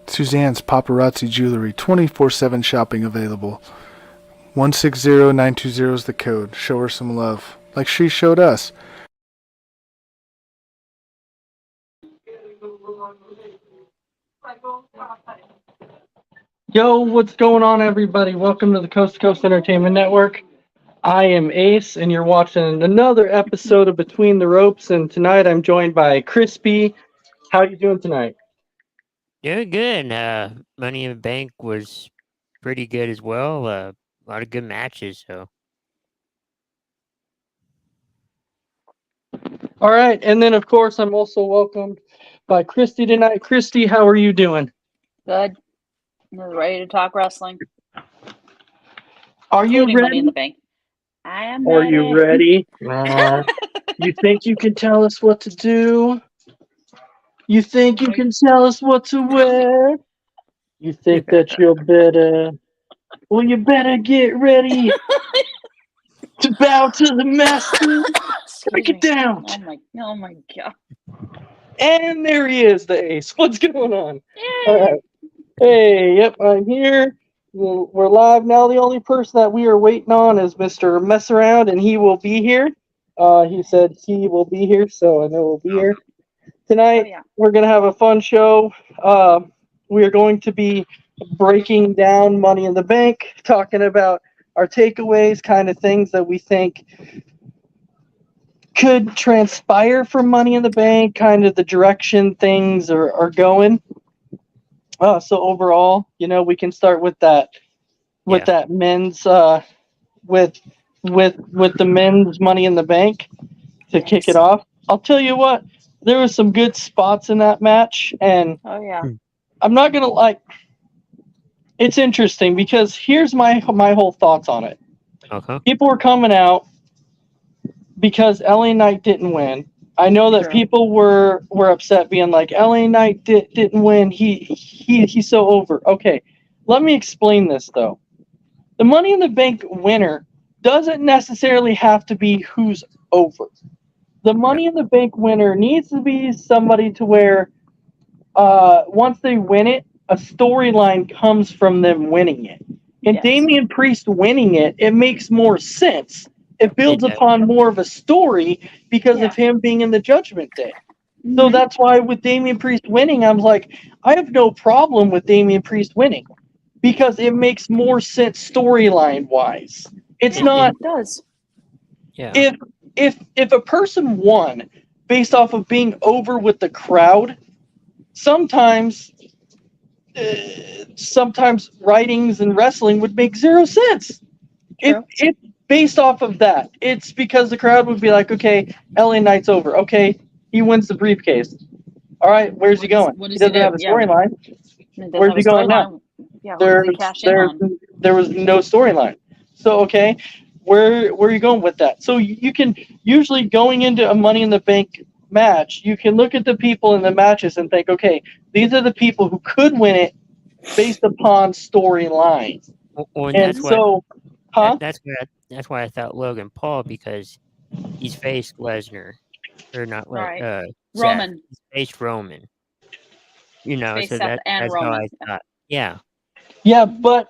Suzanne's Paparazzi Jewelry, 24/7 shopping available. 160920 is the code. Show her some love, like she showed us. Yo, what's going on, everybody? Welcome to the Coast to Coast Entertainment Network. I am Ace, and you're watching another episode of Between the Ropes. And tonight, I'm joined by Crispy. How you doing tonight? Doing good. Money in the Bank was pretty good as well. A lot of good matches. So All right, and then of course, I'm also welcomed by Christy tonight. Christy, how are you doing? Good. I'm ready to talk wrestling. Are you Including Money ready? in the Bank. I am Are ready. you ready? You think you can tell us what to do? You think you can tell us what to wear? You think that you're better? Well, you better get ready to bow to the master. Break it down. Oh my god. And there he is, the Ace. What's going on? Yay. All right. Hey, yep, I'm here. We're live now. The only person that we are waiting on is Mr. Mess Around, and he will be here. He said he will be here, so I know he'll be here. Tonight, We're going to have a fun show. We are going to be breaking down Money in the Bank, talking about our takeaways, kind of things that we think could transpire from Money in the Bank, kind of the direction things are going. So overall, we can start with that men's with the men's Money in the Bank to kick it off. I'll tell you what, there was some good spots in that match, and I'm not gonna like. It's interesting because here's my whole thoughts on it. People were coming out because LA Knight didn't win. I know that people were upset, being like, LA Knight didn't win. He's so over. Okay, let me explain this though. The Money in the Bank winner doesn't necessarily have to be who's over. The Money in the Bank winner needs to be somebody to where once they win it, a storyline comes from them winning it. And Damian Priest winning it, it makes more sense. It builds upon more of a story because of him being in the Judgment Day. So that's why with Damian Priest winning, I'm like, I have no problem with Damian Priest winning because it makes more sense storyline wise. It's not. It does. Yeah. If a person won based off of being over with the crowd, sometimes writings and wrestling would make zero sense. If based off of that, it's because the crowd would be like, okay, LA Knight's over. Okay, he wins the briefcase. All right, where's he going? He doesn't have a storyline. Where's he going now? Yeah, there was no storyline. So okay, where are you going with that? So you can usually, going into a Money in the Bank match, you can look at the people in the matches and think, okay, these are the people who could win it based upon storylines. That's why I thought Logan Paul, because he's faced Lesnar, or not Roman. He's faced Roman. Face so Seth and that's Roman. how I thought. Yeah. Yeah, but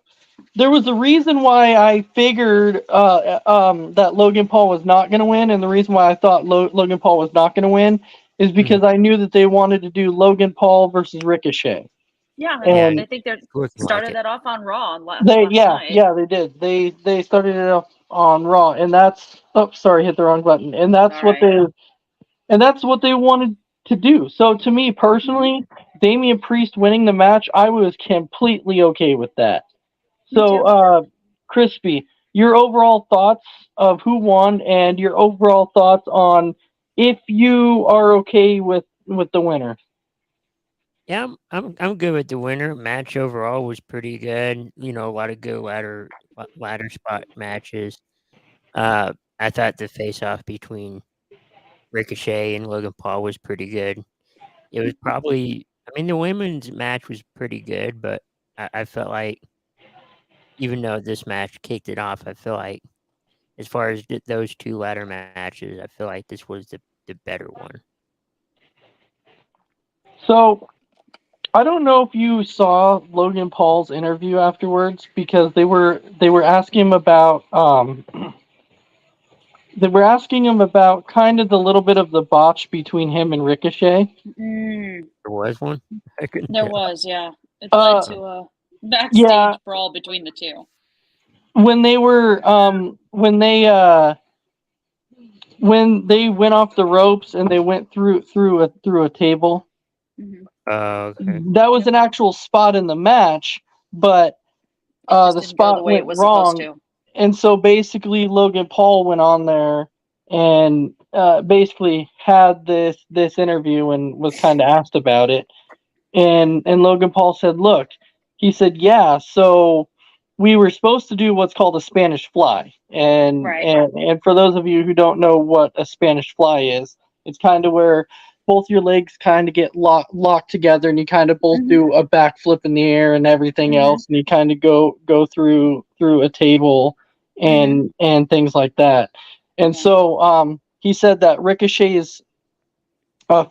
there was a reason why I figured that Logan Paul was not going to win, and the reason why I thought Logan Paul was not going to win is because I knew that they wanted to do Logan Paul versus Ricochet. Yeah, and I think they started that off on Raw last night. Yeah, they did. They started it off on Raw, and that's hit the wrong button. And that's what they wanted to do. So to me personally, Damian Priest winning the match, I was completely okay with that. So Crispy, your overall thoughts of who won and your overall thoughts on if you are okay with the winner. Yeah, I'm good with the winner. Match overall was pretty good. A lot of good ladder ladder spot matches. I thought the face-off between Ricochet and Logan Paul was pretty good. It was probably, I mean, the women's match was pretty good, but I felt like, even though this match kicked it off, I feel like, as far as those two ladder matches, I feel like this was the better one. So, I don't know if you saw Logan Paul's interview afterwards, because they were asking him about kind of the little bit of the botch between him and Ricochet. There was one. There was, yeah. It led to a backstage brawl between the two. When they were when they went off the ropes and they went through a table. Mm-hmm. Okay. That was an actual spot in the match, but the spot went wrong. And so basically Logan Paul went on there and basically had this interview and was kind of asked about it. And Logan Paul said, look, he said, yeah, so we were supposed to do what's called a Spanish fly. And for those of you who don't know what a Spanish fly is, it's kind of where both your legs kind of get locked together and you kind of both do a backflip in the air and everything else, and you kind of go through a table and things like that. And so he said that Ricochet's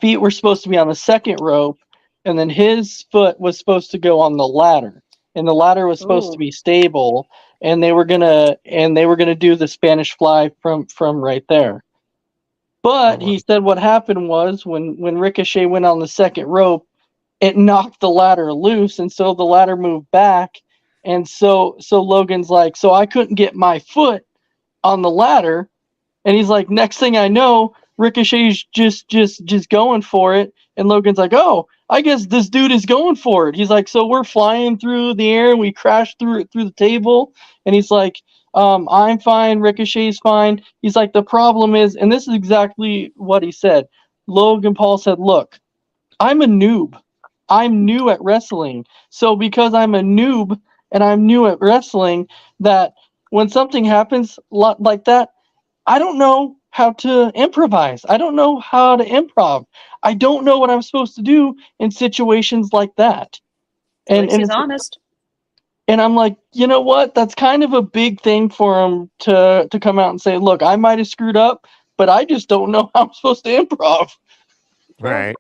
feet were supposed to be on the second rope, and then his foot was supposed to go on the ladder, and the ladder was supposed to be stable, and they were gonna do the Spanish fly from right there. But he said what happened was when Ricochet went on the second rope, it knocked the ladder loose, and so the ladder moved back, and so Logan's like, so I couldn't get my foot on the ladder, and he's like, next thing I know, Ricochet's just going for it, and Logan's like, oh, I guess this dude is going for it. He's like, so we're flying through the air, and we crashed through the table, and he's like, I'm fine, Ricochet's fine. He's like, the problem is, and this is exactly what he said. Logan Paul said, look, I'm a noob. I'm new at wrestling. So because I'm a noob and I'm new at wrestling, that when something happens like that, I don't know how to improvise. I don't know how to improv. I don't know what I'm supposed to do in situations like that. And he's honest. And I'm like, you know what? That's kind of a big thing for him to come out and say, look, I might have screwed up, but I just don't know how I'm supposed to improv. Right.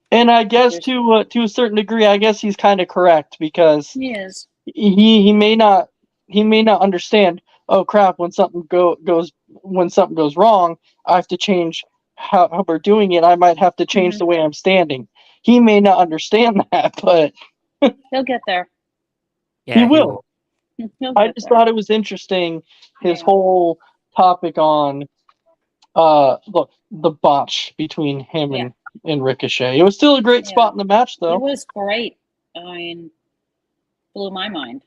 And I guess to a certain degree, I guess he's kind of correct, because he is. He may not understand. Oh crap! When something goes wrong, I have to change how we're doing it. I might have to change the way I'm standing. He may not understand that, but he'll get there. Yeah, he will. I just thought it was interesting, his whole topic on the botch between him and Ricochet. It was still a great spot in the match, though. It was great. I mean, blew my mind.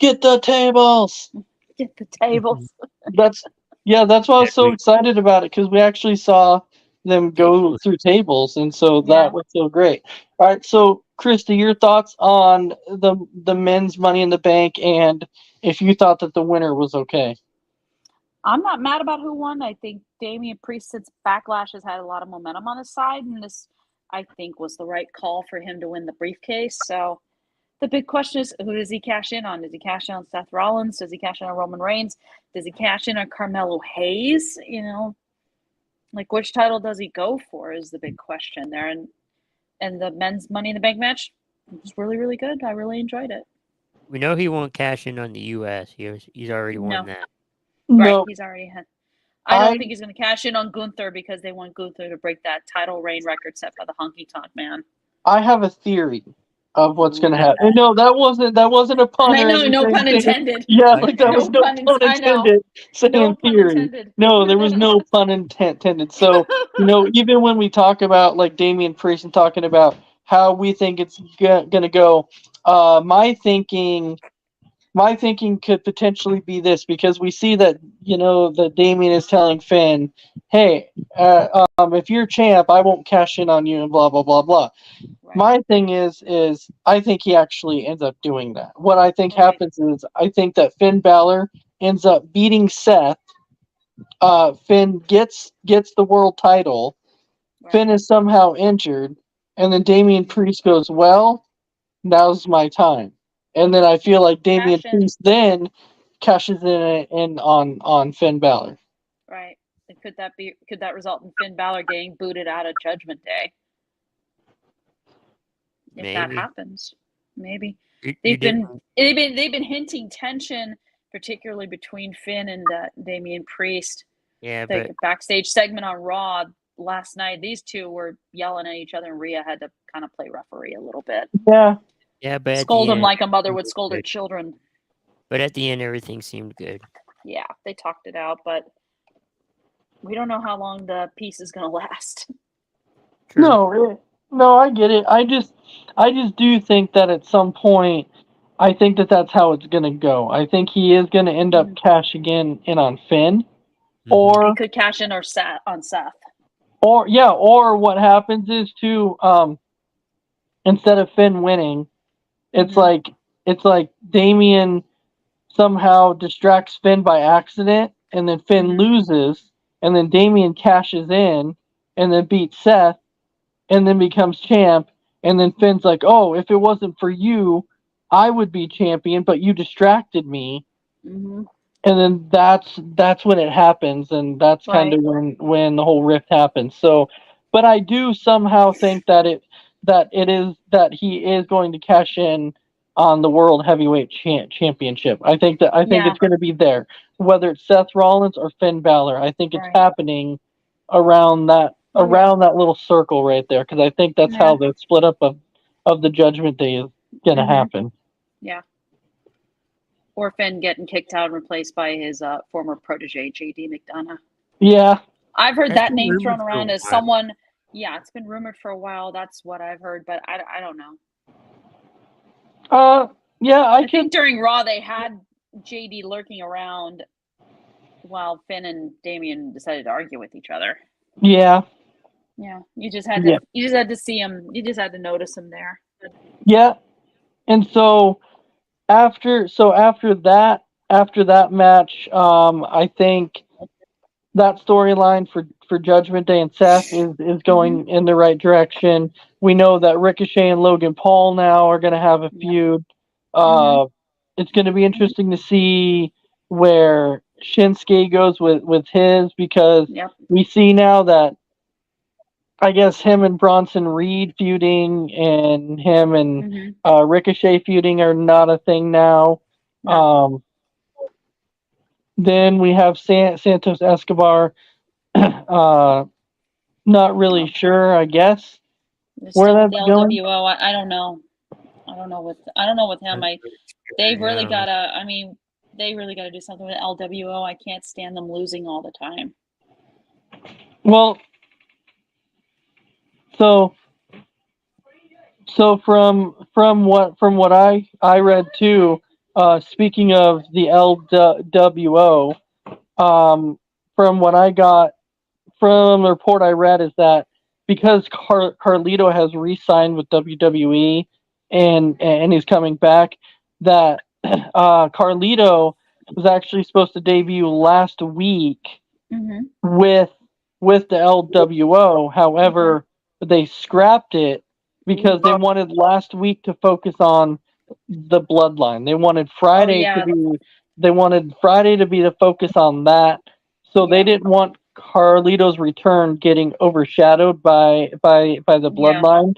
Get the tables. Get the tables. That's why I was so excited about it, because we actually saw them go through tables, and so that was so great. All right, so Krista, your thoughts on the men's Money in the Bank, and if you thought that the winner was okay. I'm not mad about who won. I think Damian Priest, since Backlash, has had a lot of momentum on his side, and this, I think, was the right call for him to win the briefcase. So the big question is, who does he cash in on? Does he cash in on Seth Rollins? Does he cash in on Roman Reigns? Does he cash in on Carmelo Hayes? You know, like, which title does he go for is the big question there. And the men's Money in the Bank match was really, really good. I really enjoyed it. We know he won't cash in on the U.S. He's already won that. Right, he's already had. I don't think he's going to cash in on Gunther, because they want Gunther to break that title reign record set by the Honky Tonk Man. I have a theory of what's going to happen. No, that wasn't a pun. I know, no pun intended. Yeah, like that was no pun intended. Saying theory. No, there was no pun intended. So, even when we talk about like Damian Priest and talking about how we think it's going to go, my thinking my thinking could potentially be this, because we see that, that Damien is telling Finn, hey, if you're champ, I won't cash in on you and blah, blah, blah, blah. Right. My thing is I think he actually ends up doing that. What I think Right. happens is I think that Finn Balor ends up beating Seth. Finn gets the world title. Right. Finn is somehow injured, and then Damian Priest goes, well, now's my time. And then I feel like Damian Cash in. Priest then cashes in on Finn Balor. Right. And could that result in Finn Balor getting booted out of Judgment Day? If that Maybe. happens, maybe You they've didn't. been hinting tension, particularly between Finn and Damian Priest. Yeah, The but backstage segment on Raw last night, these two were yelling at each other, and Rhea had to kind of play referee a little bit. Yeah. yeah, but at Scold the him end, like a mother would everything scold her good. children. But at the end, everything seemed good. Yeah, they talked it out, but we don't know how long the peace is going to last. True. No, I get it. I just do think that at some point, I think that that's how it's gonna go. I think he is gonna end up cashing in on Finn, Mhm. or He could cash in on Seth. or what happens is too, instead of Finn winning, it's like Damien somehow distracts Finn by accident, and then Finn loses, and then Damien cashes in, and then beats Seth, and then becomes champ, and then Finn's like, oh, if it wasn't for you, I would be champion, but you distracted me. Mm-hmm. And then that's when it happens, and that's kind of when the whole rift happens. So, but I do somehow think that he is going to cash in on the world heavyweight championship. I think it's going to be there, whether it's Seth Rollins or Finn Balor. I think it's happening around that little circle right there, because I think that's how the split up of the Judgment Day is going to happen. Yeah. Or Finn getting kicked out and replaced by his former protege, JD McDonough. Yeah. I've heard That's that been name rumored thrown for a around as while. someone. Yeah, it's been rumored for a while. That's what I've heard, but I don't know. Yeah, I think during Raw they had JD lurking around while Finn and Damien decided to argue with each other. Yeah. Yeah, you just had to see him. You just had to notice him there. Yeah. And so after that match, I think that storyline for Judgment Day and Seth is going in the right direction. We know that Ricochet and Logan Paul now are going to have a feud. It's going to be interesting to see where Shinsuke goes with his, because we see now that, I guess, him and Bronson Reed feuding and him and Ricochet feuding are not a thing now. No. Then we have Santos Escobar. Not really sure, I guess, where that's the going. LWO. I don't know. I don't know with him. They really gotta do something with LWO. I can't stand them losing all the time. Well, so from what I read too, speaking of the LWO, from what I got from the report I read, is that because Carlito has re-signed with WWE and he's coming back, that Carlito was actually supposed to debut last week with the LWO. However, they scrapped it because they wanted last week to focus on the Bloodline. They wanted Friday to be the focus on that. So they didn't want Carlito's return getting overshadowed by the Bloodline.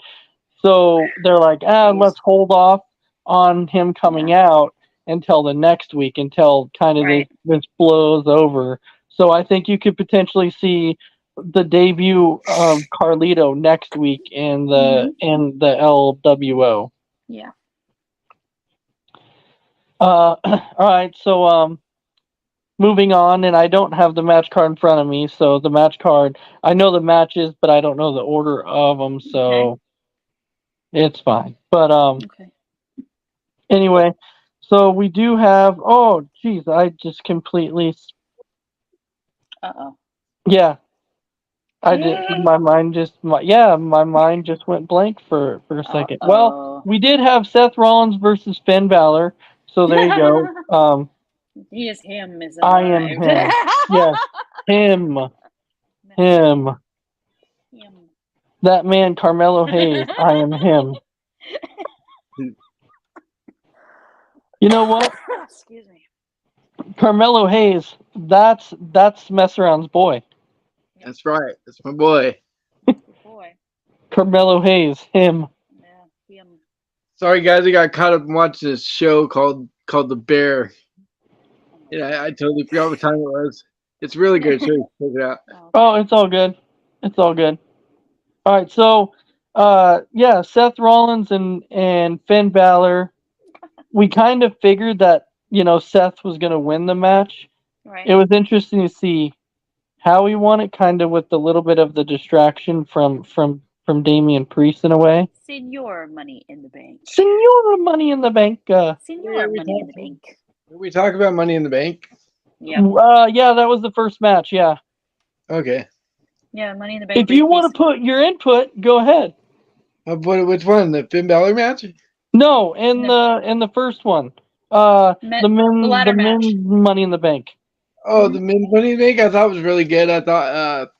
So they're like, let's hold off on him coming out until the next week, until kind of this blows over. So I think you could potentially see the debut of Carlito next week in the LWO. Yeah. All right, so moving on, and I don't have the match card in front of me, so the match card, I know the matches, but I don't know the order of them, so it's fine. But anyway, So we do have. Oh, geez, I just completely. Uh-oh. Yeah, I did. My mind just. My mind just went blank for a second. Well, Uh-oh. we did have Seth Rollins versus Finn Balor. So there you go. He is him, is I am arrived. him. Yes, him. Him. Him. That man, Carmelo Hayes. I am him. You know what? Excuse me. Carmelo Hayes. That's Mess Around's boy. That's right. That's my boy. Good boy. Carmelo Hayes. Him. Yeah, him. Sorry, guys. I got caught up in watching this show called The Bear. Yeah, I totally forgot what time it was. It's really good. So check it out. Oh, it's all good. It's all good. All right, so Seth Rollins and Finn Balor. We kind of figured that Seth was going to win the match. Right. It was interesting to see how he won it, kind of with a little bit of the distraction from Damian Priest in a way. Senor Money in the Bank. Senor Money in the Bank. Senor Money in the Bank. Did we talk about Money in the Bank? Yeah. Yeah, that was the first match. Yeah. Okay. Yeah, Money in the Bank. If you want to put your input, go ahead. Which one? The Finn Balor match? No, in the first one. The men's Money in the Bank. Oh, the men's Money in the Bank. I thought was really good. I thought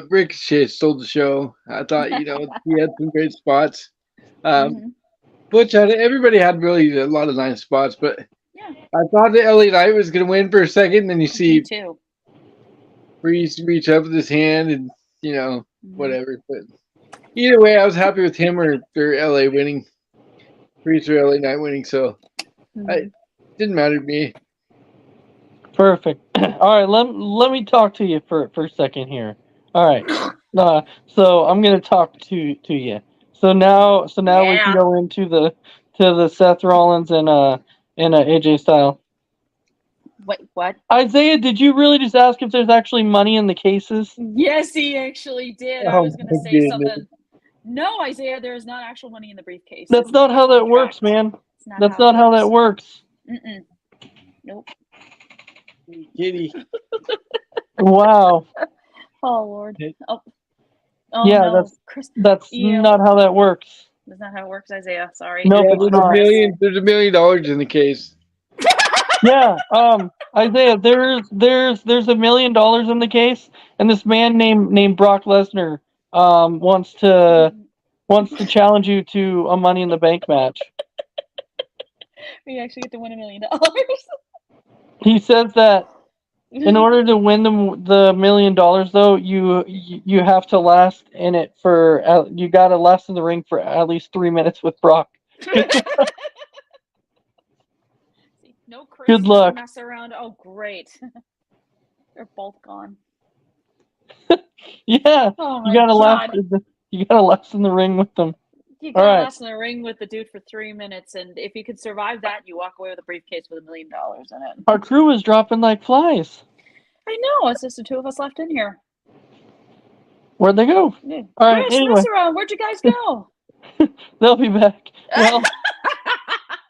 Ricochet stole the show. I thought he had some great spots. Everybody had really a lot of nice spots, but I thought that LA Knight was going to win for a second, and then you see Priest reach up with his hand and whatever. But either way, I was happy with him or LA winning. Priest or LA Knight winning, so it didn't matter to me. Perfect. All right, let me talk to you for a second here. All right. So I'm gonna talk to you. So now we can go into the Seth Rollins and AJ Styles. Wait, what? Isaiah, did you really just ask if there's actually money in the cases? Yes, he actually did. I was gonna say something. No, Isaiah, there is not actual money in the briefcase. That's not how that works, man. That's not how that works. Nope. Kitty. Wow. Oh Lord. Oh yeah, no. that's not how that works. That's not how it works, Isaiah. Sorry. No, there's $1 million in the case. Yeah, Isaiah, there's $1 million in the case, and this man named Brock Lesnar wants to challenge you to a Money in the Bank match. We actually get to win $1 million. He says that in order to win the $1 million, though, you have to last in it for you got to last in the ring for at least 3 minutes with Brock. No Chris, good luck. No mess around. Oh, great. They're both gone. Yeah. Oh my you gotta God. You gotta last in the ring with them. You gotta last in the ring with the dude for 3 minutes, and if you could survive that, you walk away with a briefcase with $1 million in it. Our crew is dropping like flies. I know. It's just the two of us left in here. Where'd they go? Yeah. All right. Chris, anyway, where'd you guys go? They'll be back. Well,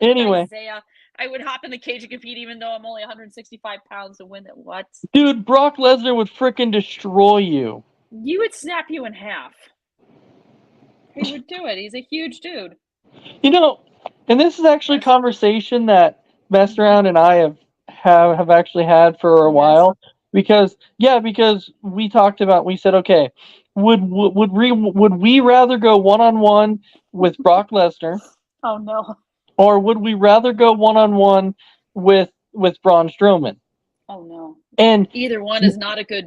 anyway. Isaiah, I would hop in the cage and compete even though I'm only 165 pounds to win it. What? Dude, Brock Lesnar would frickin' destroy you. You would snap you in half. He would do it. He's a huge dude. And this is actually a conversation that Messed Around and I have actually had for a while. Because we talked about, we said, okay, would we rather go one-on-one with Brock Lesnar? Oh no. Or would we rather go one-on-one with Braun Strowman? Oh no. And either one is not a good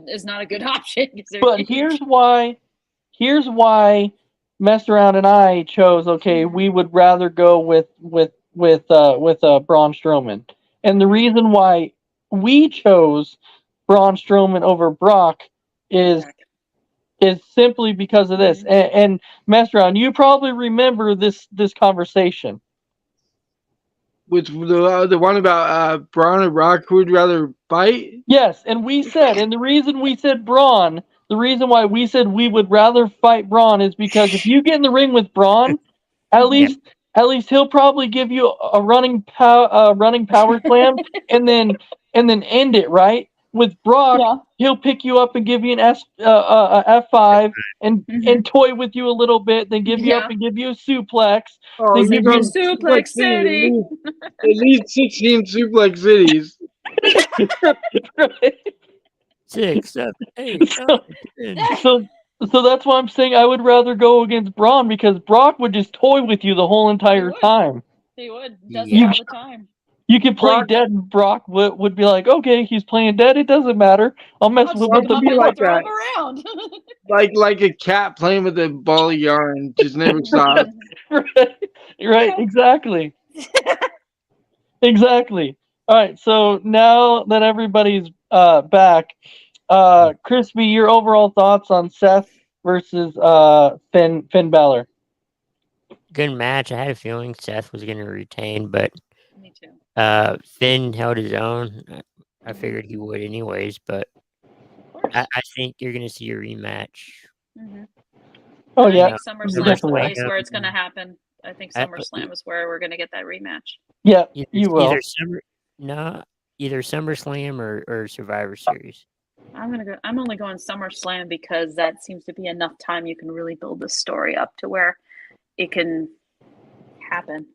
option. But here's why Messed Around and I chose, okay, we would rather go with Braun Strowman. And the reason why we chose Braun Strowman over Brock is simply because of this. And Messed Around, you probably remember this conversation. Which the one about Braun and Brock, who would rather fight? Yes, and we said, and the reason we said Braun, the reason why we said we would rather fight Braun is because if you get in the ring with Braun, at least at least he'll probably give you a running power slam and then end it right. With Brock, he'll pick you up and give you an F5 and toy with you a little bit, then give you up and give you a suplex. Oh, then he's give on you Suplex City. At least 16 suplex cities. Right. 6, 7, 8, 9, 10. So that's why I'm saying I would rather go against Braun, because Brock would just toy with you the whole entire time. He would. Does Yeah. it all the time. You could play dead, and Brock would be like, okay, he's playing dead. It doesn't matter. I'll mess with Brock would be like that. Around. like a cat playing with a ball of yarn, just never stops. Right, exactly. Exactly. All right, so now that everybody's back, Crispy, your overall thoughts on Seth versus Finn Balor? Good match. I had a feeling Seth was going to retain, but Me too. Finn held his own. I figured he would anyways, but I think you're going to see a rematch. Mm-hmm. Oh, and yeah. I think SummerSlam is the place where it's going to happen. I think SummerSlam is where we're going to get that rematch. Yeah, you will. Either SummerSlam or Survivor Series. I'm only going SummerSlam because that seems to be enough time you can really build the story up to where it can happen.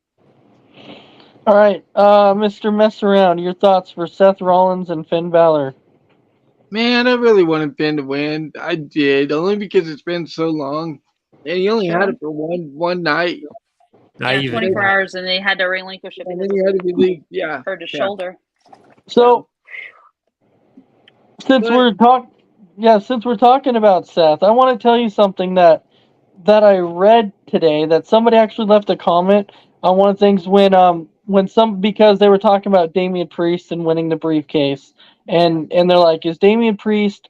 All right, Mr. Mess Around, your thoughts for Seth Rollins and Finn Balor? Man, I really wanted Finn to win. I did, only because it's been so long, and he only had it for one night. Not even 24 hours, and they had to relinquish it because he had to be hurt his shoulder. So, since we're talking about Seth, I want to tell you something that I read today. That somebody actually left a comment on one of the things because they were talking about Damian Priest and winning the briefcase, and they're like, is Damian Priest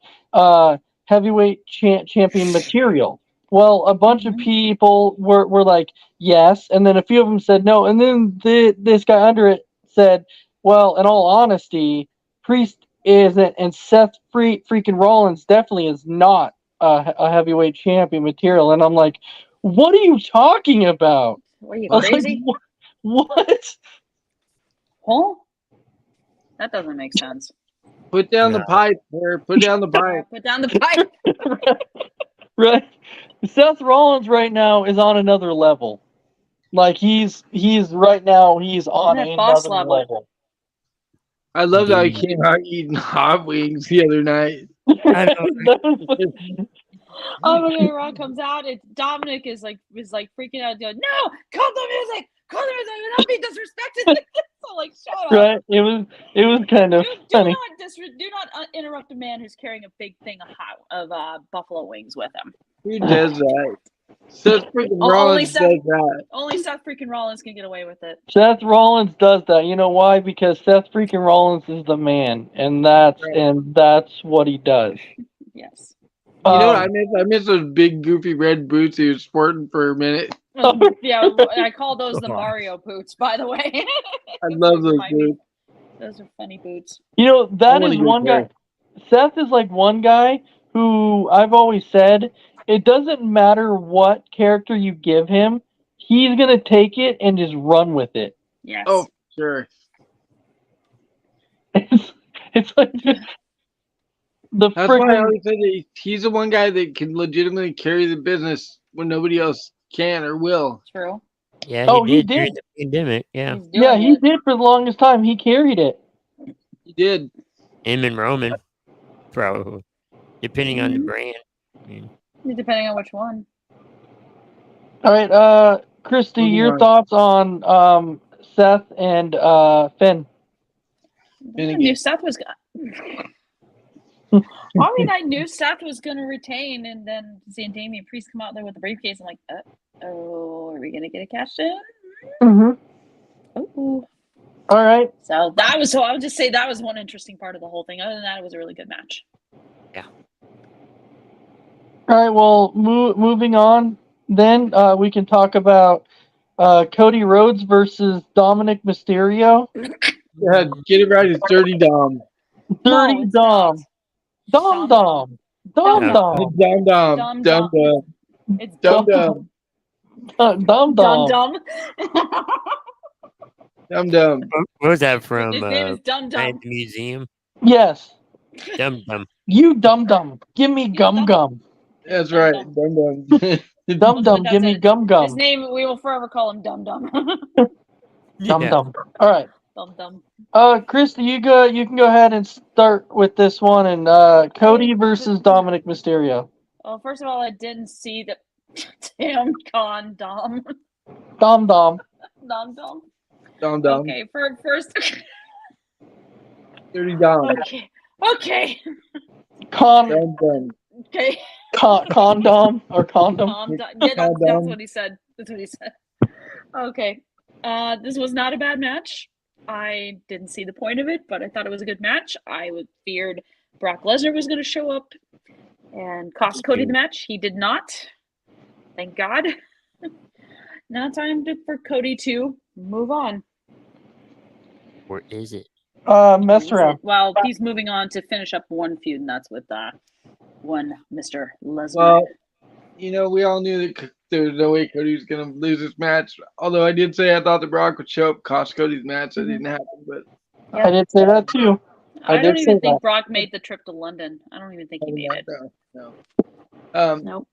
heavyweight champion material? Well, a bunch of people were like, yes, and then a few of them said no, and then this guy under it said, well, in all honesty, Priest isn't, and Seth freaking Rollins definitely is not a heavyweight champion material. And I'm like, what are you talking about? Are you crazy? Like, what? Huh? That doesn't make sense. Put down the pipe, or put down the pipe. Put down the pipe. Right. Seth Rollins right now is on another level. Like he's right now he's on that another boss level. I love that he came out eating hot wings the other night. Rock comes out, and Dominic is like freaking out, going, "No, cut the music! Cut the music! You're not being disrespected." So like, shut up. Right. It was kind of funny. Do not interrupt a man who's carrying a big thing of buffalo wings with him. Who does that? Seth freaking Rollins does that. Only Seth freaking Rollins can get away with it. Seth Rollins does that. You know why? Because Seth freaking Rollins is the man, and that's what he does. Yes. You know what I miss those big goofy red boots he was sporting for a minute. Yeah, I call those the Mario boots, by the way. I love those boots. Those are funny boots. You know, that is one guy. Seth is like one guy who I've always said, it doesn't matter what character you give him, he's going to take it and just run with it. Yes. Oh, sure. It's like That's why I always said that he's the one guy that can legitimately carry the business when nobody else can or will. True. Yeah, he did during the pandemic. Yeah. Yeah, he did for the longest time. He carried it. He did. Him and Roman, probably, depending on the brand. Depending on which one. All right, Christy, your thoughts on Seth and Finn? I knew Seth was. I knew Seth was going to retain, and then seeing Damian Priest come out there with the briefcase, I'm like, are we going to get a cash in? Mm-hmm. Oh. All right. So I would just say that was one interesting part of the whole thing. Other than that, it was a really good match. Yeah. All right. Well, moving on, then we can talk about Cody Rhodes versus Dominic Mysterio. Yeah, get it right. It's Dirty Dom. Dirty Dom. Dom. It's Dom. It's Dom. Dum Dum Dum. Dum. Dum Dum. What was that from? His name is Dum Night at Dum. the Museum. Yes. Dum Dum. You Dum Dum. Give me Gum Gum. That's Dum right. Dum. Dum Dum. Dum Dum. Give me Gum His Gum. name, we will forever call him Dum Dum. Dum Dum. All right. Dum Dum. Christy, you can go ahead and start with this one, and Cody versus Dominic Mysterio. Well, first of all, I didn't see the damn con Dom. Dom Dom. Dom Dom. Dum Dum. Okay, for first. Dirty Dom. Okay. Con Dum Dum. Okay. condom or condom. Yeah, that's what he said. That's what he said. Okay. This was not a bad match. I didn't see the point of it, but I thought it was a good match. I feared Brock Lesnar was going to show up and cost Cody the match. He did not. Thank God. Now time for Cody to move on. Or is it? Mess around. Well, he's moving on to finish up one feud, and that's with one Mr. Lesnar. Well, we all knew that there was no way Cody was going to lose this match. Although I did say I thought the Brock would show up, cost Cody's match. That didn't happen, but I did say that too. I don't even think Brock made the trip to London. I don't even think he made it. No. Nope.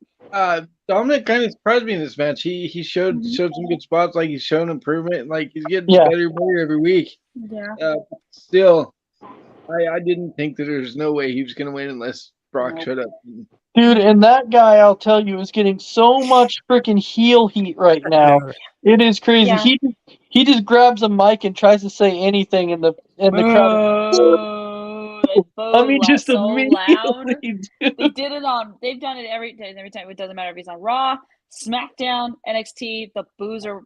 Dominic kind of surprised me in this match. He showed some good spots, like he's shown improvement, like he's getting better and better every week. Yeah. Still, I didn't think that there's no way he was going to win unless Brock showed up. Dude, and that guy, I'll tell you, is getting so much freaking heel heat right now. It is crazy. Yeah. He just grabs a mic and tries to say anything in the crowd. I mean, just so immediately. loud. They've done it every time. It doesn't matter if he's on Raw, SmackDown, NXT.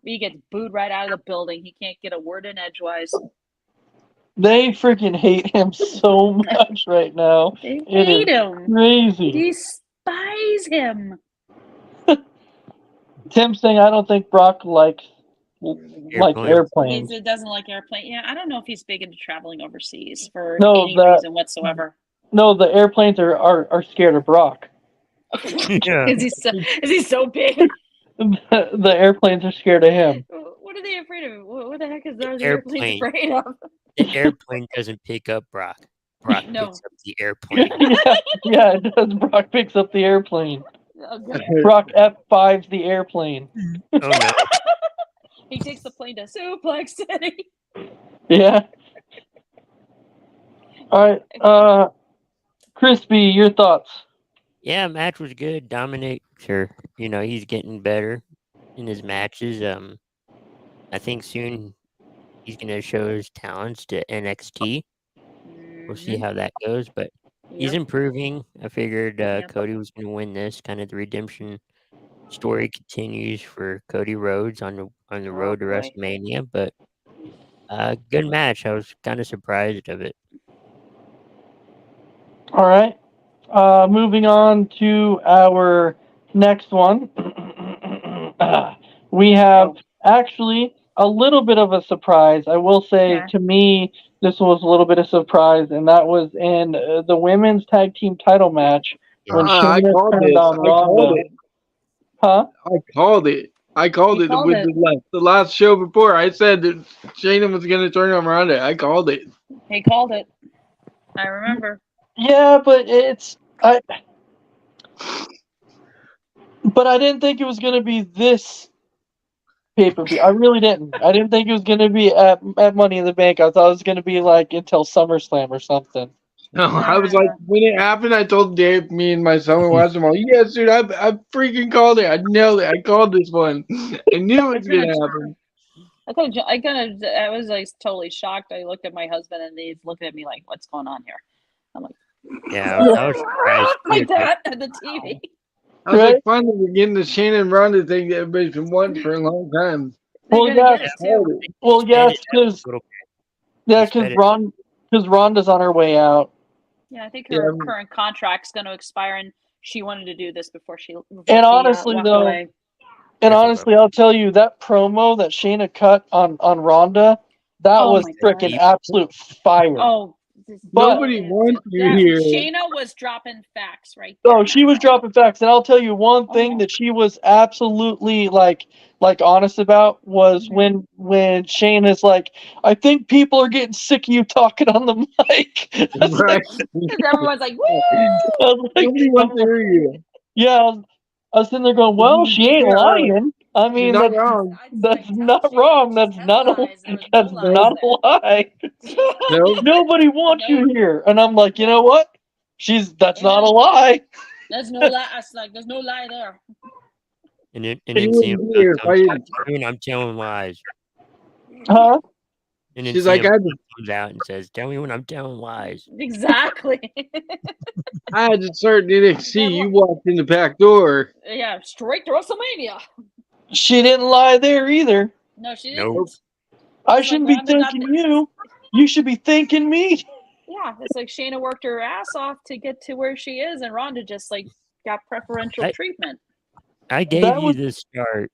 He gets booed right out of the building. He can't get a word in edgewise. They freaking hate him so much right now. They hate him. Crazy. Despise him. Tim's saying, I don't think Brock likes airplanes. He doesn't like airplanes. Yeah, I don't know if he's big into traveling overseas for any reason whatsoever. No, the airplanes are scared of Brock. Yeah. Is he so big? The airplanes are scared of him. What are they afraid of? What the heck is the airplane afraid of? The airplane doesn't pick up Brock. Brock picks up the airplane. Yeah, it does. Brock picks up the airplane. Okay. Brock F5's the airplane. Oh no. He takes the plane to Suplex City. Yeah. All right. Crispy, your thoughts? Yeah, match was good. Dominic, he's getting better in his matches. I think soon he's gonna show his talents to NXT. We'll see how that goes, but he's improving. I figured Cody was gonna win this. Kind of the redemption story continues for Cody Rhodes on the road to WrestleMania, but good match. I was kind of surprised of it. All right. Moving on to our next one. We have actually a little bit of a surprise. I will say, to me, this was a little bit of surprise, and that was in the women's tag team title match when Shayna turned on Ronda. Huh? I called it. With the last show before. I said that Shayna was going to turn on Ronda. I called it. He called it. I remember. Yeah, but I didn't think it was going to be this pay-per-view. I really didn't. I didn't think it was going to be at Money in the Bank. I thought it was going to be like until SummerSlam or something. No, I was like, when it happened, I told Dave, me and my son were watching them all. Yes, dude, I freaking called it. I nailed it. I called this one. I knew it was going to happen. I was like totally shocked. I looked at my husband and he's looking at me like, "What's going on here?" I'm like, "Yeah, I was surprised like that at the TV." I was like, finally, we're getting the Shayna and Ronda thing that everybody's been wanting for a long time. Well, yes, because Ronda's on her way out. Yeah, I think her current contract's going to expire, and she wanted to do this before she. And honestly, I'll tell you that promo that Shayna cut on Ronda, that was freaking absolute fire. Oh, Nobody wants you here. Shayna was dropping facts right there. Oh, she was dropping facts, and I'll tell you one thing that she was absolutely like honest about was when Shayna's like, I think people are getting sick of you talking on the mic. Right. Everyone's like, woo! Nobody wants to hear you. Yeah, I was sitting there going, well, she ain't lying. I mean, not wrong. That's not wrong. That's not a lie. Nope. Nobody wants you here. And I'm like, you know what? That's not a lie. There's no lie. There's no lie there. And then see I'm telling lies. Huh? And then she's like, comes out and says, "Tell me when I'm telling lies." Exactly. I had to start NXT. You walked in the back door. Yeah, straight to WrestleMania. She didn't lie there either. No, she didn't. Nope. I shouldn't be thanking you. You should be thanking me. Yeah, it's like Shayna worked her ass off to get to where she is, and Ronda just got preferential treatment. I gave you the start.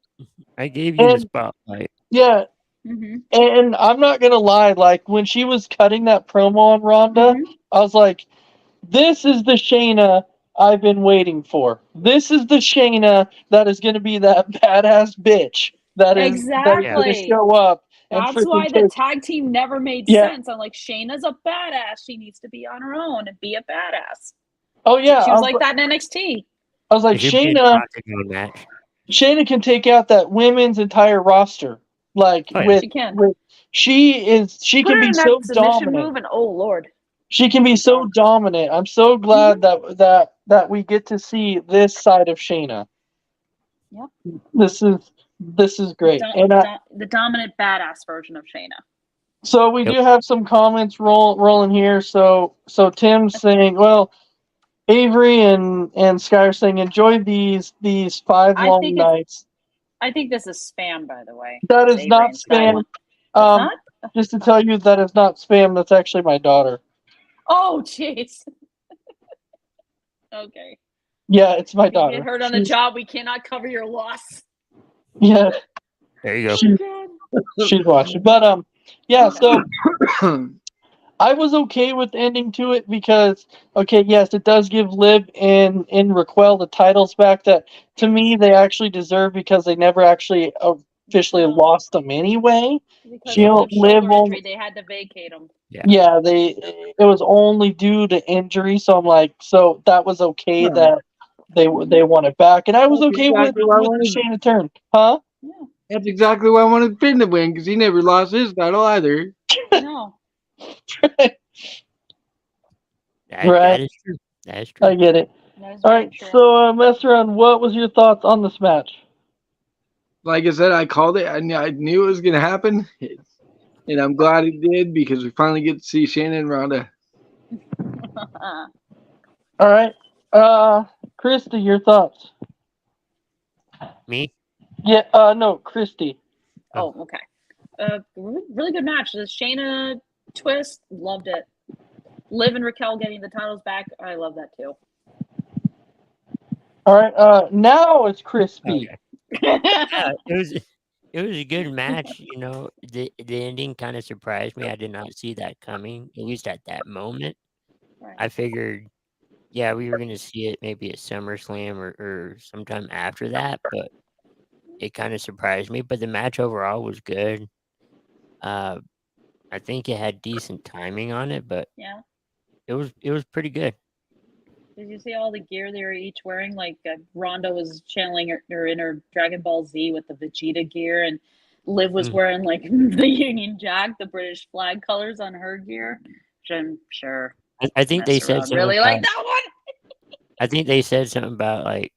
I gave you the spotlight. Yeah. Mm-hmm. And I'm not going to lie, like when she was cutting that promo on Ronda, I was like, this is the Shayna I've been waiting for. This is the Shayna that is going to be that badass bitch that is going to show up. That's why the tag team never made sense. I'm like, Shayna's a badass. She needs to be on her own and be a badass. Oh, yeah. She was like that in NXT. I was like, Shayna can take out that women's entire roster. Like she can. She can be so dominant. Move and, oh Lord. She can be so dominant. I'm so glad that we get to see this side of Shayna. Yep. This is great. The dominant badass version of Shayna. So we do have some comments rolling here. So Tim's saying, well, Avery and Sky are saying, enjoy these 5 long nights. I think this is spam, by the way. That is not spam. Just to tell you, that is not spam. That's actually my daughter. Oh, jeez. Okay. Yeah, it's my daughter. You get hurt on the job. We cannot cover your loss. Yeah. There you go. She's watching. But, yeah, so I was okay with the ending to it because, yes, it does give Liv and Raquel the titles back that, to me, they actually deserve because they never actually officially lost them anyway. Because Liv they had to vacate them. Yeah, it was only due to injury, so I'm like, so that was okay that they won it back, and I was okay with Shayna turn, huh? Yeah. That's exactly why I wanted Finn to win because he never lost his title either. No. Right. That is true. That is true. I get it. All right, true. So Messeron, what was your thoughts on this match? Like I said, I called it. I knew it was going to happen, and I'm glad it did because we finally get to see Shayna and Ronda. All right, Christy, your thoughts? Me? Yeah. No, Christy. Oh, okay. Really good match. The Shayna twist, loved it. Liv and Raquel getting the titles back, I love that too. All right, now it's Crispy. Okay. Yeah, it was a good match. You know, the ending kind of surprised me. I did not see that coming, at least at that moment. Right. I figured, we were going to see it maybe at SummerSlam or sometime after that, but it kind of surprised me. But the match overall was good. I think it had decent timing on it, but it was pretty good. Did you see all the gear they were each wearing? Like Ronda was channeling her inner Dragon Ball Z with the Vegeta gear, and Liv was wearing like the Union Jack, the British flag colors on her gear. Which I'm sure. I think they said something really like that one. I think they said something about like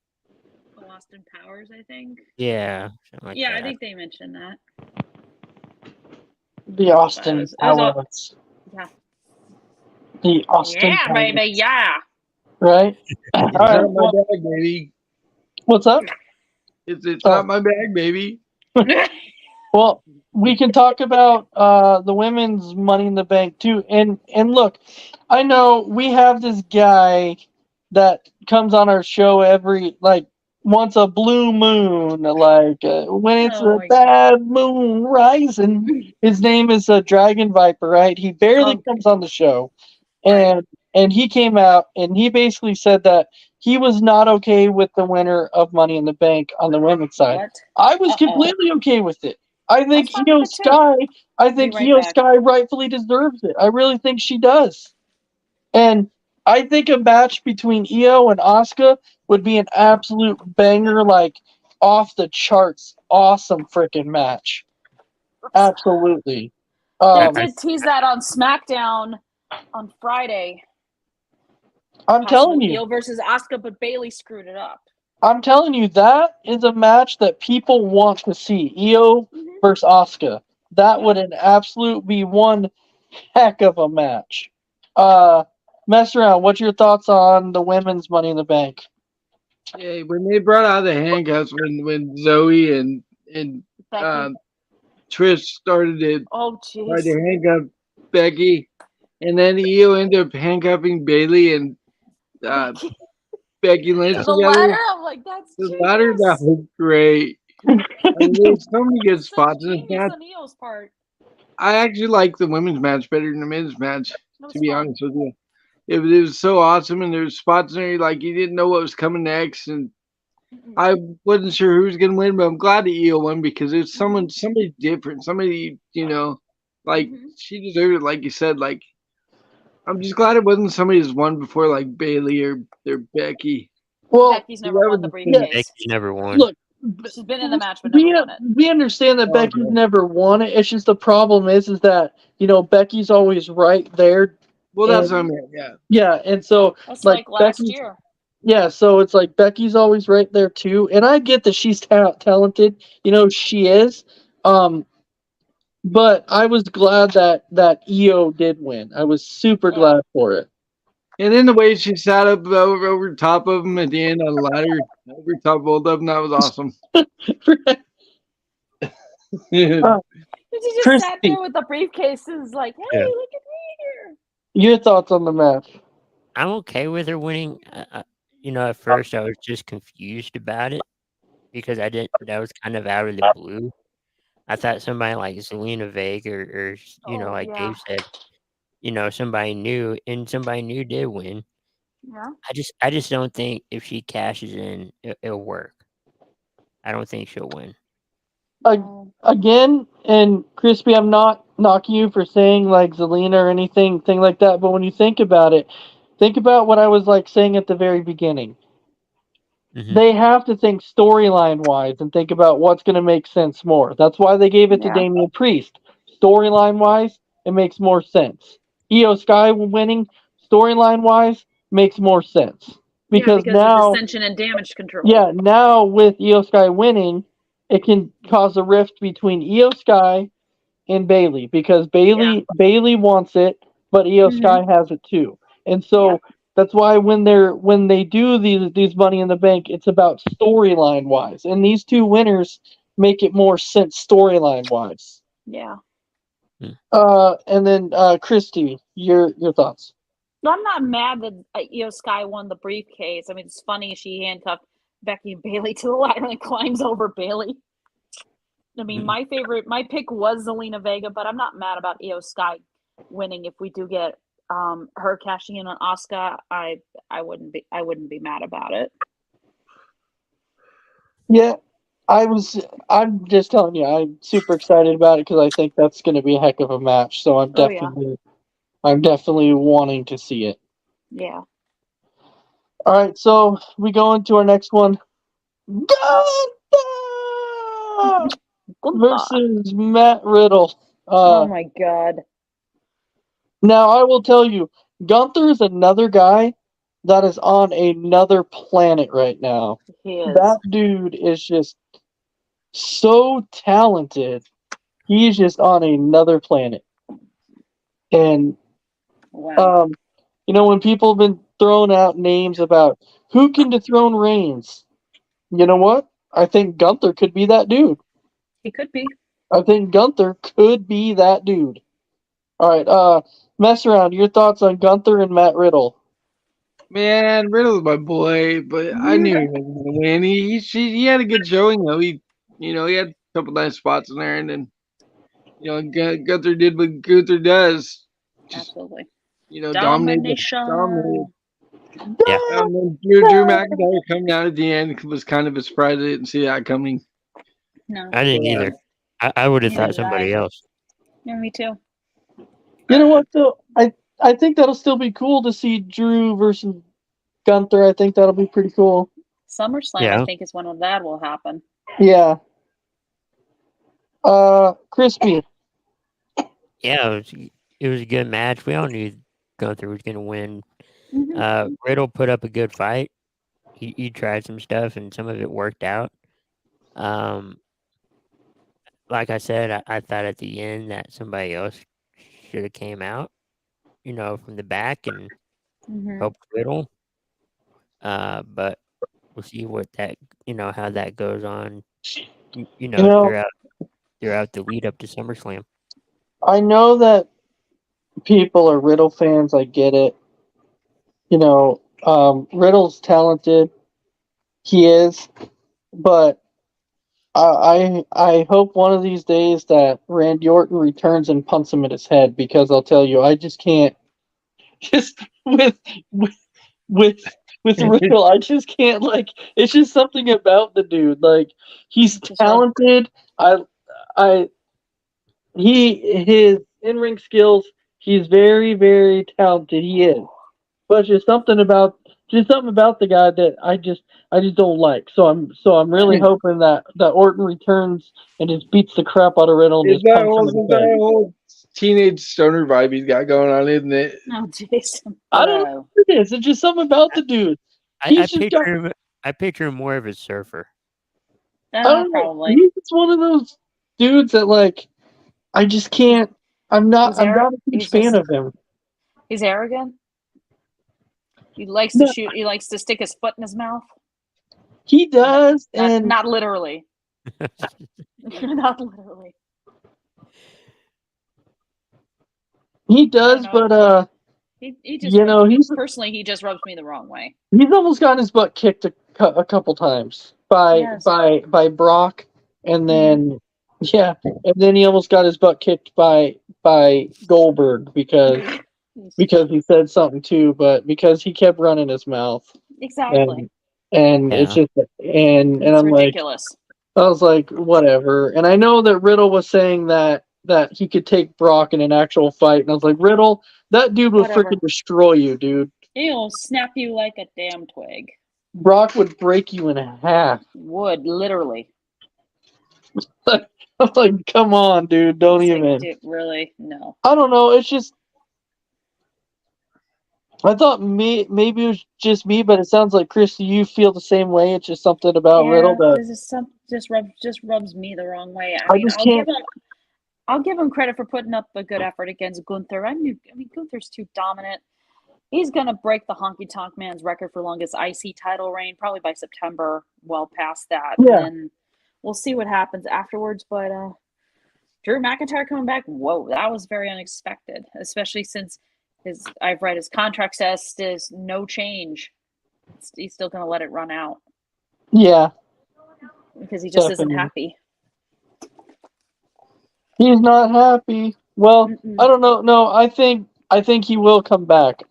Austin Powers. I think. Yeah. Like that. I think they mentioned that. The Austin Powers. Yeah. The Austin. Yeah, Powers. Baby. Yeah. Right? It's not my bag, baby. What's up? It's not my bag, baby. Well, we can talk about the women's Money in the Bank too. And look, I know we have this guy that comes on our show every once a blue moon, when it's a bad moon rising. His name is Dragon Viper, right? He barely comes on the show. and he came out and he basically said that he was not okay with the winner of Money in the Bank on the women's side. What? I was completely okay with it. I think fine Io with it, too. Sky. I think right Io back. Sky rightfully deserves it. I really think she does. And I think a match between Io and Asuka would be an absolute banger, like off the charts, awesome freaking match. Absolutely. They did tease that on SmackDown on Friday. I'm telling you. Io versus Asuka, but Bailey screwed it up. I'm telling you, that is a match that people want to see. Io versus Asuka. That would an absolute be one heck of a match. Mess around. What's your thoughts on the women's Money in the Bank? Yeah, when they brought out the handcuffs, when Zoe and Trish started to try to handcuff Becky, and then Io ended up handcuffing Bailey and Becky Lynch The together. ladder, I'm like, that's the genius. ladder, that was great. I mean, there's so many good spots in this match. On Io's part. I actually like the women's match better than the men's match, to be fun. honest with you. It was so awesome, and there's spots in there like you didn't know what was coming next, and I wasn't sure who was gonna win, but I'm glad that Io won because it's somebody different, somebody like she deserved it, like you said. Like I'm just glad it wasn't somebody who's won before, like Bailey or Becky. Well, Becky's never won the briefcase. Becky's never won. Look, she's been in the match, but never won it. We understand that Becky's never won it. It's just the problem is that Becky's always right there. Well, that's what I meant. Yeah. Yeah, and so that's like last Becky's, year. Yeah, so it's like Becky's always right there too, and I get that she's talented. She is. But I was glad that Io did win. I was super glad for it. And then the way she sat up over top of him at the end on the ladder, over top of both of them, that was awesome. She just sat there with the briefcases, like, "Hey, look at me here." Your thoughts on the match? I'm okay with her winning. At first I was just confused about it because that was kind of out of the blue. I thought somebody like Zelina Vega or Dave said, somebody new, and somebody new did win. Yeah. I just don't think if she cashes in, it'll work. I don't think she'll win. Again, and Crispy, I'm not knocking you for saying like Zelina or anything like that, but when you think about it, think about what I was saying at the very beginning. Mm-hmm. They have to think storyline wise and think about what's going to make sense more. That's why they gave it to Damian Priest. Storyline wise, it makes more sense. Io Sky winning, storyline wise, makes more sense. Because now of dissension and damage control. Yeah, now with Io Sky winning, it can cause a rift between Io Sky and Bailey because Bailey wants it, but Io Sky has it too. And so that's why when they do these Money in the Bank, it's about storyline wise, and these two winners make it more sense storyline wise. Yeah. And then Christy, your thoughts? No, I'm not mad that Io Sky won the briefcase. I mean, it's funny she handcuffed Becky and Bailey to the ladder and climbs over Bailey. I mean, my pick was Zelina Vega, but I'm not mad about Io Sky winning. If we do get her cashing in on Asuka, I wouldn't be mad about it. Yeah, I'm just telling you, I'm super excited about it because I think that's going to be a heck of a match. So I'm definitely wanting to see it. Yeah. All right, so we go into our next one. Versus Matt Riddle. Oh my God. Now I will tell you, Gunther is another guy that is on another planet right now. He is. That dude is just so talented. He's just on another planet. And wow. When people have been throwing out names about who can dethrone Reigns, you know what? I think Gunther could be that dude. He could be. I think Gunther could be that dude. All right, Mess Around, your thoughts on Gunther and Matt Riddle? Man, Riddle's my boy, but I knew he wasn't going to win. He had a good showing, though. He had a couple nice spots in there, and then, Gunther did what Gunther does. Absolutely. dominated. Domination. Yeah. And then Drew McIntyre coming out at the end was kind of a surprise. I didn't see that coming. No. I didn't either. I would have Neither thought did somebody I. else. Yeah, me too. You know what though? I think that'll still be cool to see Drew versus Gunther. I think that'll be pretty cool. SummerSlam, Yeah. I think, is when that will happen. Yeah. Crispy. Yeah, it was a good match. We all knew Gunther was going to win. Mhm. Riddle put up a good fight. He tried some stuff, and some of it worked out. Like I said, I thought at the end that somebody else should have came out, from the back and Mhm. helped Riddle. But we'll see what that, how that goes on, throughout the lead up to SummerSlam. I know that people are Riddle fans. I get it. Riddle's talented. He is, but I hope one of these days that Randy Orton returns and punts him in his head, because I'll tell you, I just can't. Just with Riddle, I just can't, like, it's just something about the dude. Like, he's talented. His in-ring skills, he's very, very talented. He is. But just something about the guy that I just don't like. So I'm really hoping that Orton returns and just beats the crap out of Riddle and just punches him in the face. whole teenage stoner vibe he's got going on, isn't it? Oh, Jason. I don't know what it is. It's just something about the dude. I picture him more of a surfer. I don't know. Probably. He's one of those dudes that, like, I just can't. I'm not a huge fan of him. He's arrogant. He likes to shoot. He likes to stick his foot in his mouth. He does, and not literally. Not literally. He does, but he just personally he just rubs me the wrong way. He's almost gotten his butt kicked a couple times by Brock, and then and then he almost got his butt kicked by Goldberg because he said something too, but because he kept running his mouth. Exactly. And it's just and I'm ridiculous. Like, I was like, whatever. And I know that Riddle was saying that he could take Brock in an actual fight, and I was like, Riddle, that dude would freaking destroy you, dude. He'll snap you like a damn twig. Brock would break you in half. Would, literally. I'm like, come on, dude, don't even. Dude, really? No. I don't know. It's just, I thought maybe it was just me, but it sounds like, Chris, you feel the same way. It's just something about Riddle that this is just rubs me the wrong way. I'll give him credit for putting up a good effort against Gunther. I mean, Gunther's too dominant. He's gonna break the Honky Tonk Man's record for longest IC title reign, probably by September. Well past that, and we'll see what happens afterwards. But Drew McIntyre coming back, whoa, that was very unexpected, especially since I've read his contract says there's no change. He's still gonna let it run out. Yeah, because he just isn't happy. He's not happy. Well, I don't know. No, I think he will come back.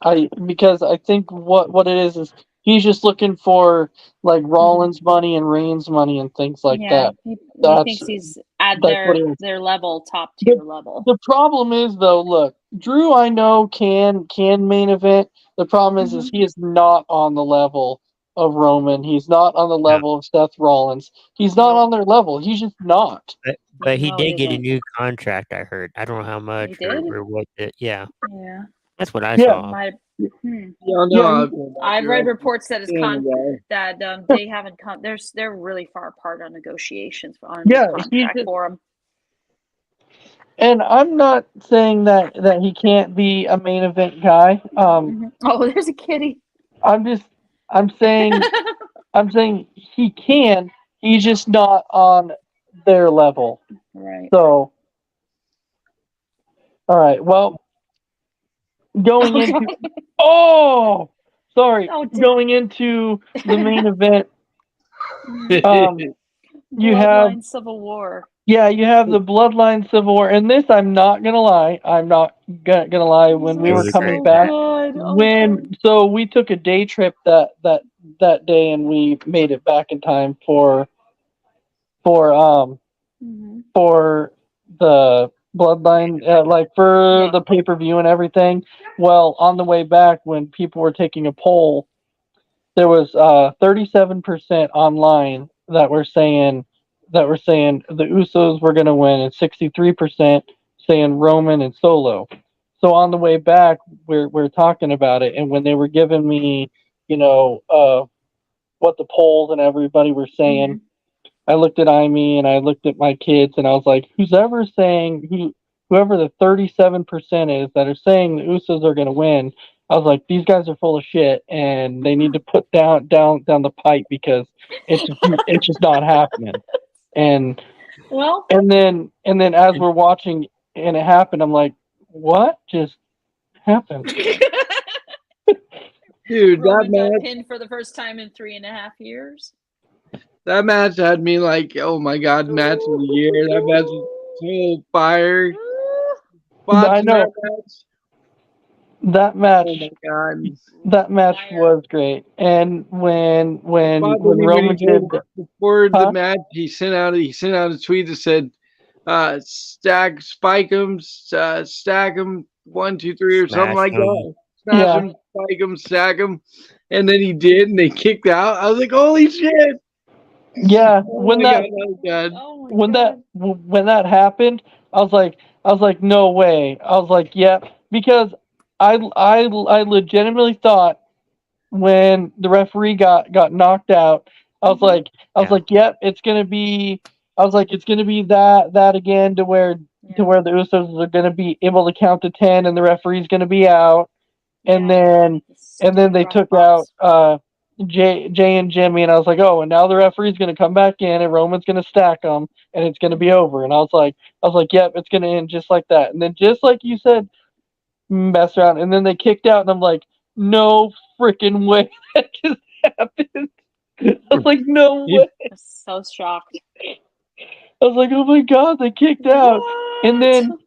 Because I think what it is he's just looking for, like, Rollins money and Reigns money and things like that. He thinks he's at their level, top tier level. The problem is, though, look, Drew, I know can main event. The problem is he is not on the level of Roman. He's not on the level of Seth Rollins. He's not on their level. He's just not. But he did get a new contract, I heard. I don't know how much or what. Yeah. That's what I saw. I've read reports that that they haven't come. They're really far apart on negotiations on a new contract for him. And I'm not saying that he can't be a main event guy. Oh, there's a kitty. I'm saying he can. He's just not on their level. Right. So, all right. Well, going into the main event, you have Civil War. Yeah, you have the Bloodline Civil War, and this I'm not gonna lie. I'm not gonna lie. When we It were was a coming great back, good. so we took a day trip that day, and we made it back in time for Mhm. for the Bloodline, like for the pay-per-view and everything. Well, on the way back, when people were taking a poll, there was 37% online that were saying the Usos were going to win, and 63% saying Roman and Solo. So on the way back, we're talking about it, and when they were giving me, what the polls and everybody were saying, I looked at Amy and I looked at my kids, and I was like, whoever the 37% is that are saying the Usos are going to win, I was like, these guys are full of shit, and they need to put down the pipe, because it's just not happening. And then as we're watching and it happened, I'm like, what just happened? Dude, Roman that got match, pinned for the first time in 3.5 years. that match had me like, oh my god, match of the year. That match was so fire. Spots I in know. that match. That match. Oh my god. That match was great. And when Roman did before the match, he sent out a tweet that said, spike 'em, stack 'em, 1, 2, 3, or something like that. Smash 'em, spike 'em, stack 'em. And then he did, and they kicked out. I was like, holy shit. Yeah, Oh when my when that happened, I was like, no way. I was like, yep, because I legitimately thought when the referee got knocked out, I was like, yep, it's gonna be that again, to where the Usos are gonna be able to count to 10, and the referee's gonna be out, and then they took out Jay and Jimmy, and I was like, oh, and now the referee's going to come back in, and Roman's going to stack them, and it's going to be over. And I was like, yep, it's going to end just like that. And then just like you said, mess around, and then they kicked out, and I'm like, no freaking way that just happened. I was like, no way. I'm so shocked. I was like, oh my god, they kicked out. And then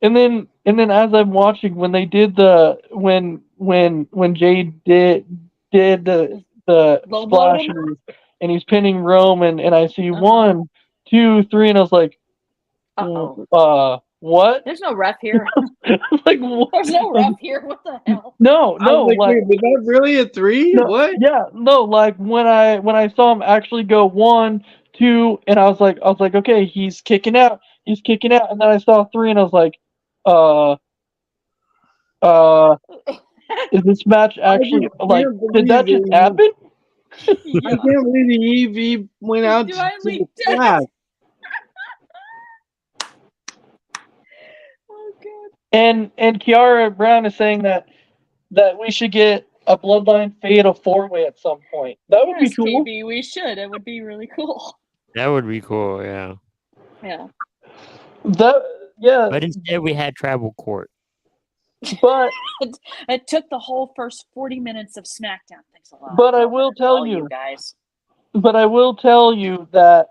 as I'm watching, when they did when Jay did the splash, and he's pinning Roman, and I see 1, 2, 3, and I was like, what? There's no ref here. Like, what? There's no ref here. What the hell? No, I was like, wait, was that really a 3? No, what? Yeah, no, like when I saw him actually go 1, 2, and I was like, okay, he's kicking out, and then I saw 3, and I was like, is this match actually, like, did that just happen? I can't believe the EV went out to the class. Oh god. And Kiara Brown is saying that we should get a Bloodline Fatal 4-way at some point. That would be cool. KB, we should. It would be really cool. That would be cool, yeah. Yeah. But instead we had Tribal Court. But it took the whole first 40 minutes of SmackDown. Thanks a lot. But I will tell you guys. But I will tell you that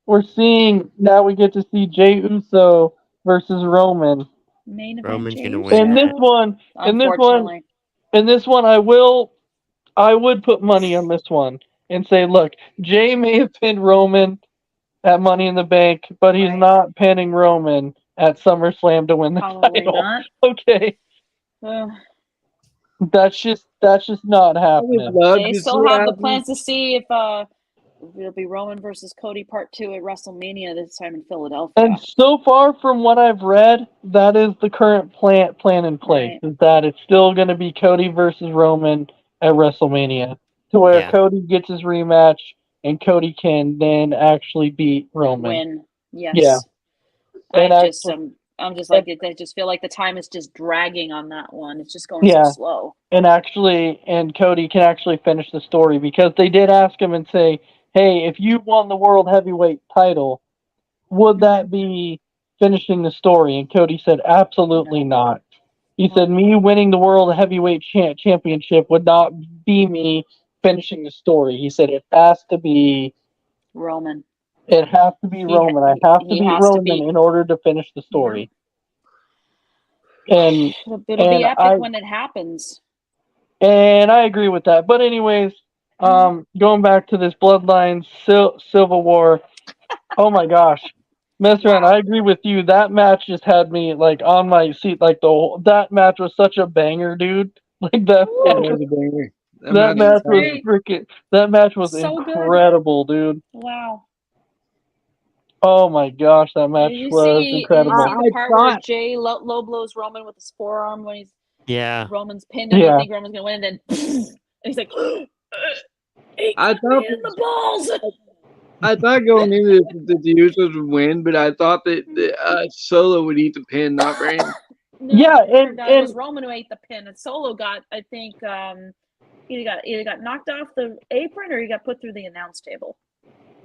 we're seeing now. We get to see Jey Uso versus Roman. Main event. Roman's gonna win. And this one, I would put money on this one and say, look, Jey may have pinned Roman at Money in the Bank, but he's not pinning Roman at SummerSlam to win the title. Not. Okay. That's just not happening. They still have the plans to see if it'll be Roman versus Cody Part 2 at WrestleMania, this time in Philadelphia. And so far from what I've read, that is the current plan in place. Is that it's still going to be Cody versus Roman at WrestleMania, to where Cody gets his rematch and Cody can then actually beat Roman. Win. Yes. Yeah. And I'm just like, I just feel like the time is just dragging on that one. It's just going so slow. And Cody can actually finish the story, because they did ask him and say, hey, if you won the World Heavyweight title, would that be finishing the story? And Cody said, absolutely not. He said, me winning the World Heavyweight Championship would not be me finishing the story. He said, it has to be Roman. It has to be Roman. I have to beat Roman in order to finish the story. And it'll be epic when it happens. And I agree with that. But anyways, going back to this Bloodline Civil War. Oh my gosh, Mr. N, I agree with you. That match just had me like on my seat. Like that match was such a banger, dude. Like that. That match was freaking. That match was so incredible, dude. Wow. Oh my gosh, that match was incredible. Did you see the part where Jay low blows Roman with his forearm when he's Roman's pinned and you think Roman's gonna win, and then he's like, I thought in the balls. I thought going into the Usos would win, but I thought that Solo would eat the pin, not Reigns. It was Roman who ate the pin, and Solo got, I think, either got knocked off the apron or he got put through the announce table.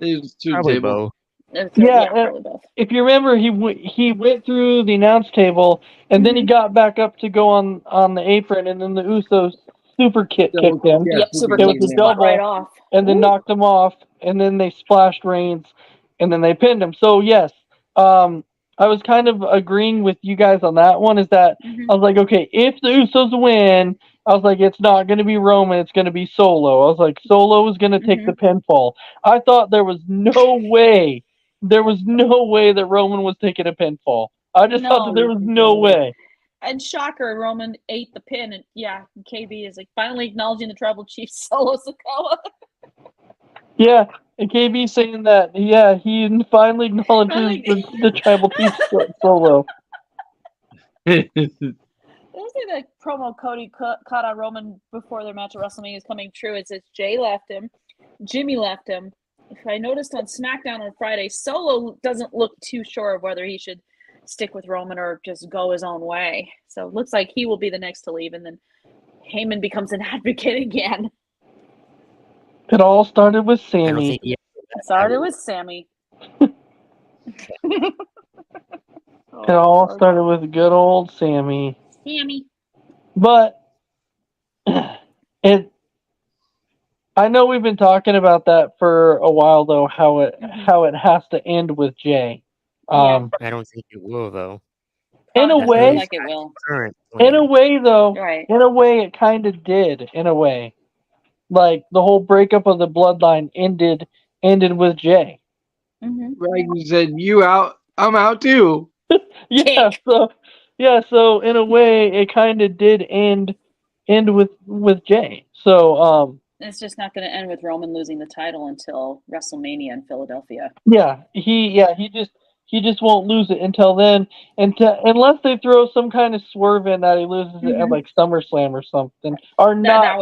It was probably both. Probably both. If you remember, he went through the announce table, and then he got back up to go on the apron, and then the Usos super kicked him. Yep, super kicked his butt right off. And then knocked him off, and then they splashed Reigns, and then they pinned him. So yes, I was kind of agreeing with you guys on that one. Is that I was like, okay, if the Usos win, I was like, it's not going to be Roman, it's going to be Solo. I was like, Solo is going to take the pinfall. I thought there was no way that Roman was taking a pinfall. I just thought that there was no way. And shocker, Roman ate the pin, and KB is like finally acknowledging the tribal chief Solo Sikoa. Yeah, and KB saying that, he finally acknowledges the tribal chief Solo. It was like that promo Cody cut on Roman before their match at WrestleMania is coming true. It says Jay left him, Jimmy left him. If I noticed on SmackDown on Friday, Solo doesn't look too sure of whether he should stick with Roman or just go his own way. So it looks like he will be the next to leave, and then Heyman becomes an advocate again. It all started with Sammy. It started with Sammy. It all started with good old Sammy. But I know we've been talking about that for a while, though, how it has to end with Jay. I don't think it will, though. In a way, like it will. In a way, though, right. In a way, it kind of did. In a way, like the whole breakup of the Bloodline ended with Jay. Right, he said, "You out? I'm out too." So in a way, it kind of did end with Jay. So it's just not going to end with Roman losing the title until WrestleMania in Philadelphia. He just won't lose it until then, unless they throw some kind of swerve in that he loses it at like SummerSlam or something, or not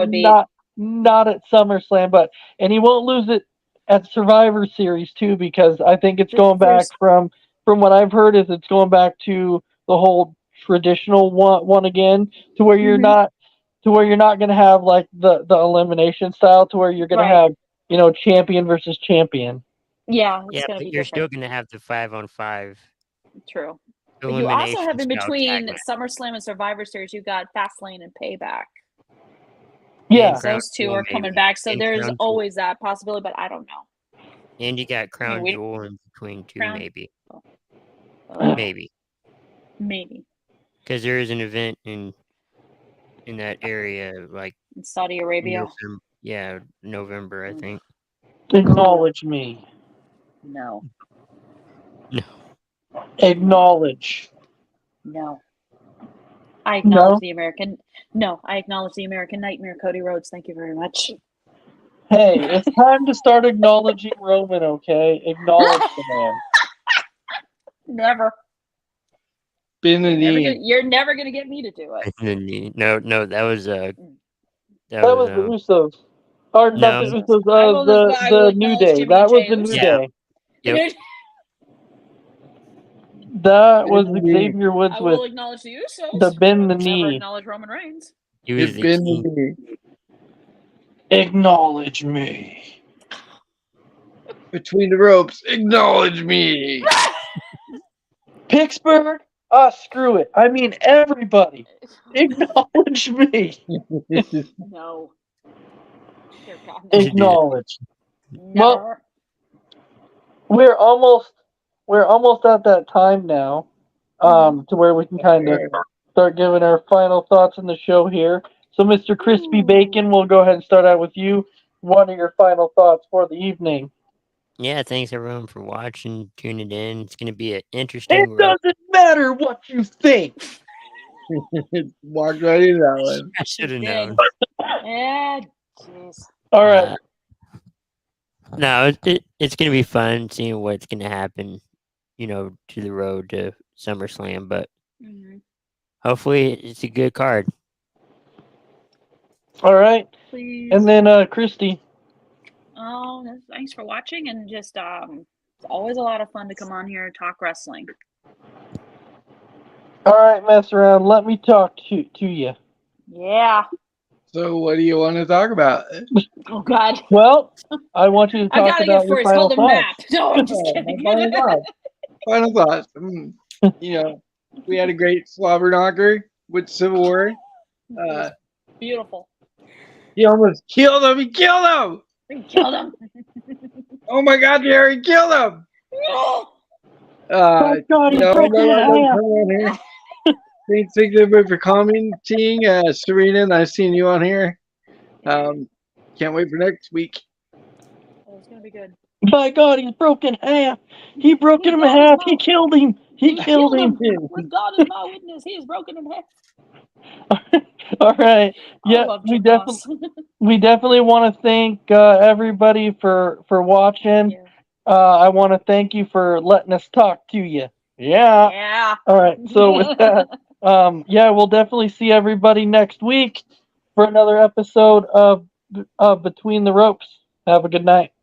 at SummerSlam, and he won't lose it at Survivor Series too, because I think it's going back from what I've heard is it's going back to the whole traditional one again, to where you're not going to have like the elimination style, to where you're going to have champion versus champion. Yeah, but you're still going to have the 5-on-5. True. But you also have in between SummerSlam and Survivor Series, you got Fastlane and Payback. Yeah, those two are coming back, so there's always that possibility, but I don't know. And you got Crown Jewel in between too, maybe. Maybe. Because there is an event in that area, like in Saudi Arabia. November, I think. Acknowledge me. No. Acknowledge. No. I acknowledge the American. No, I acknowledge the American Nightmare, Cody Rhodes. Thank you very much. Hey, it's time to start acknowledging Roman, okay? Acknowledge the man. Never. You're never gonna get me to do it. No, that was that was the Usos. Or not the Usos, the New Day. That was the New Day. Yep. That was Xavier Woods I will with acknowledge the Usos. the bend the knee. Never acknowledge Roman Reigns. Acknowledge me. Between the ropes, acknowledge me. Pittsburgh? Screw it. I mean, everybody. Acknowledge me. No. Acknowledge. Never. we're almost at that time now, to where we can kind of start giving our final thoughts on the show here. So, Mr. Crispy Bacon, we'll go ahead and start out with you. What are your final thoughts for the evening? Yeah, thanks everyone for watching, tuning in. It's going to be an interesting. It doesn't matter what you think. Walked right into that one. I should have Did. known. Yeah, jeez. All right. No, it's going to be fun seeing what's going to happen, to the road to SummerSlam. But hopefully it's a good card. All right. Please. And then Christy. Oh, thanks for watching, and just it's always a lot of fun to come on here and talk wrestling. All right, mess around. Let me talk to you. Yeah. So, what do you want to talk about? Oh God. Well, I want you to talk I gotta about get your first. final Hold the map. thoughts. No, I'm just kidding. Final thoughts. We had a great slobber knocker with Civil War. Beautiful. He almost killed him. He killed him. We killed him. Oh my God, Jerry, killed him. No. Oh God, he broke it out. Thanks everybody for commenting. Serena, nice seeing you on here. Can't wait for next week. Oh, it's gonna be good. By God, he's broken half. He broke him in half. He killed him. He killed him. With God as my witness, he is broken in half. All right. Yeah, we definitely want to thank everybody for watching. Yeah. I want to thank you for letting us talk to you. Yeah. Yeah. All right. So with that, we'll definitely see everybody next week for another episode of Between the Ropes. Have a good night.